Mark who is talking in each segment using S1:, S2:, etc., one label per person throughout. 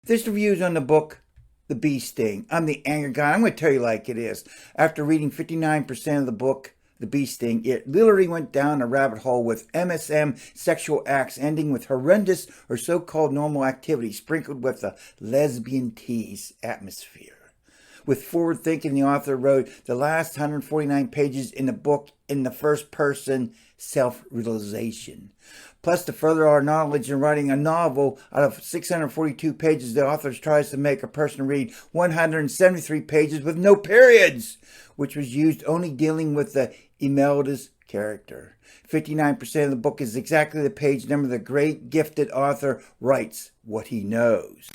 S1: This review is on the book, The Bee Sting. I'm the anger guy. I'm going to tell you like it is. After reading 59% of the book, The Bee Sting, it literally went down a rabbit hole with MSM sexual acts ending with horrendous or so-called normal activity sprinkled with a lesbian tease atmosphere. With forward thinking, the author wrote the last 149 pages in the book in the first person self-realization. Plus, to further our knowledge in writing a novel, out of 642 pages, the author tries to make a person read 173 pages with no periods, which was used only dealing with the Imelda's character. 59% of the book is exactly the page number the great gifted author writes what he knows.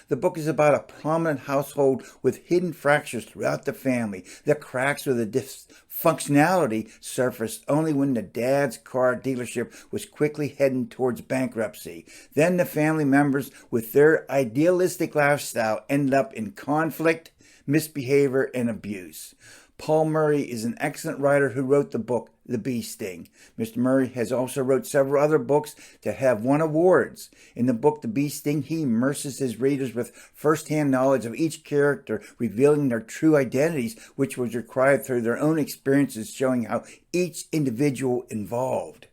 S1: The book is about a prominent household with hidden fractures throughout the family. The cracks or the dysfunctionality surfaced only when the dad's car dealership was quickly heading towards bankruptcy. Then the family members, with their idealistic lifestyle, ended up in conflict, misbehavior, and abuse. Paul Murray is an excellent writer who wrote the book, The Bee Sting. Mr. Murray has also wrote several other books that have won awards. In the book, The Bee Sting, he immerses his readers with first-hand knowledge of each character, revealing their true identities, which was required through their own experiences, showing how each individual involved.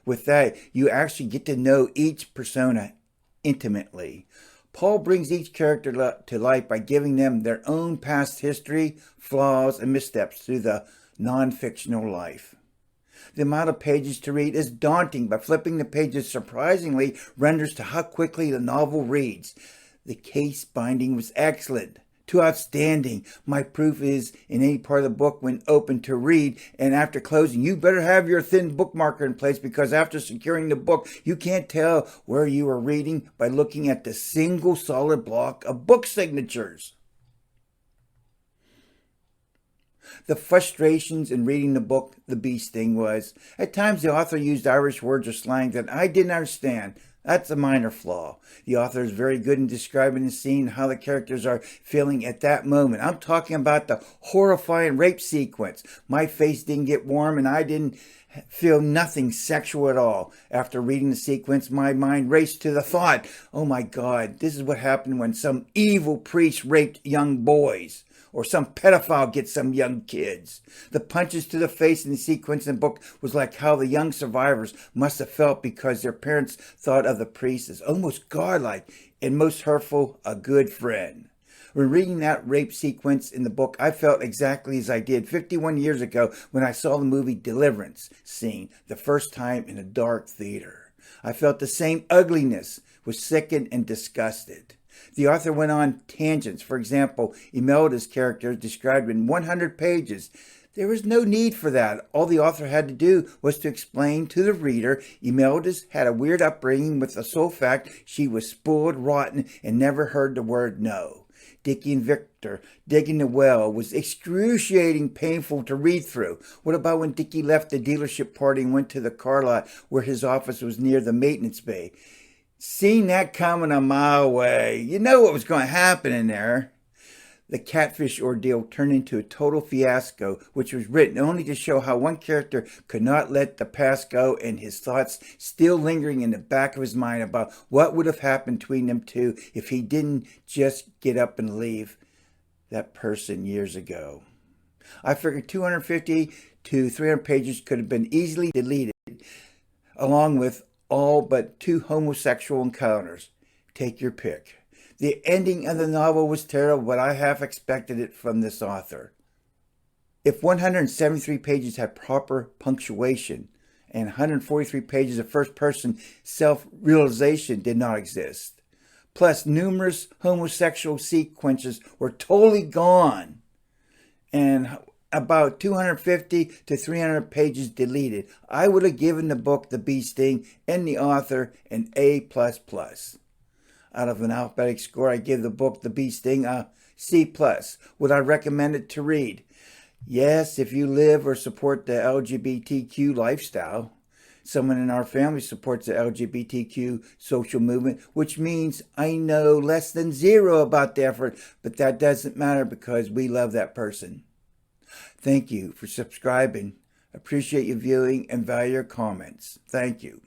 S1: With that, you actually get to know each persona intimately. Paul brings each character to life by giving them their own past history, flaws, and missteps through the non-fictional life. The amount of pages to read is daunting, but flipping the pages surprisingly renders to how quickly the novel reads. The case binding was excellent. Too outstanding. My proof is in any part of the book when open to read, and after closing, you better have your thin bookmarker in place, because after securing the book, you can't tell where you are reading by looking at the single solid block of book signatures. The frustrations in reading the book, The Bee Sting, was, at times the author used Irish words or slang that I didn't understand. That's a minor flaw. The author is very good in describing and seeing how the characters are feeling at that moment. I'm talking about the horrifying rape sequence. My face didn't get warm and I didn't feel nothing sexual at all. After reading the sequence, my mind raced to the thought, oh my God, this is what happened when some evil priest raped young boys, or some pedophile gets some young kids. The punches to the face in the sequence in the book was like how the young survivors must have felt, because their parents thought of the priest as almost godlike and most hurtful, a good friend. When reading that rape sequence in the book, I felt exactly as I did 51 years ago when I saw the movie Deliverance scene the first time in a dark theater. I felt the same ugliness, was sickened and disgusted. The author went on tangents. For example, Imelda's character is described in 100 pages. There was no need for that. All the author had to do was to explain to the reader Imelda's had a weird upbringing with the sole fact she was spoiled rotten and never heard the word no. Dickie and Victor digging the well was excruciating painful to read through. What about when Dickie left the dealership party and went to the car lot where his office was near the maintenance bay? Seen that coming a mile away. You know what was going to happen in there. The catfish ordeal turned into a total fiasco, which was written only to show how one character could not let the past go, and his thoughts still lingering in the back of his mind about what would have happened between them two if he didn't just get up and leave that person years ago. I figured 250 to 300 pages could have been easily deleted, along with all but 2 homosexual encounters. Take your pick. The ending of the novel was terrible, but I half expected it from this author. If 173 pages had proper punctuation and 143 pages of first-person self-realization did not exist, plus numerous homosexual sequences were totally gone, and about 250 to 300 pages deleted, I would have given the book, The Bee Sting, and the author an A++. Out of an alphabetic score, I give the book, The Bee Sting, a C+. Would I recommend it to read? Yes, if you live or support the LGBTQ lifestyle. Someone in our family supports the LGBTQ social movement, which means I know less than zero about the effort, but that doesn't matter because we love that person. Thank you for subscribing. Appreciate your viewing and value your comments. Thank you.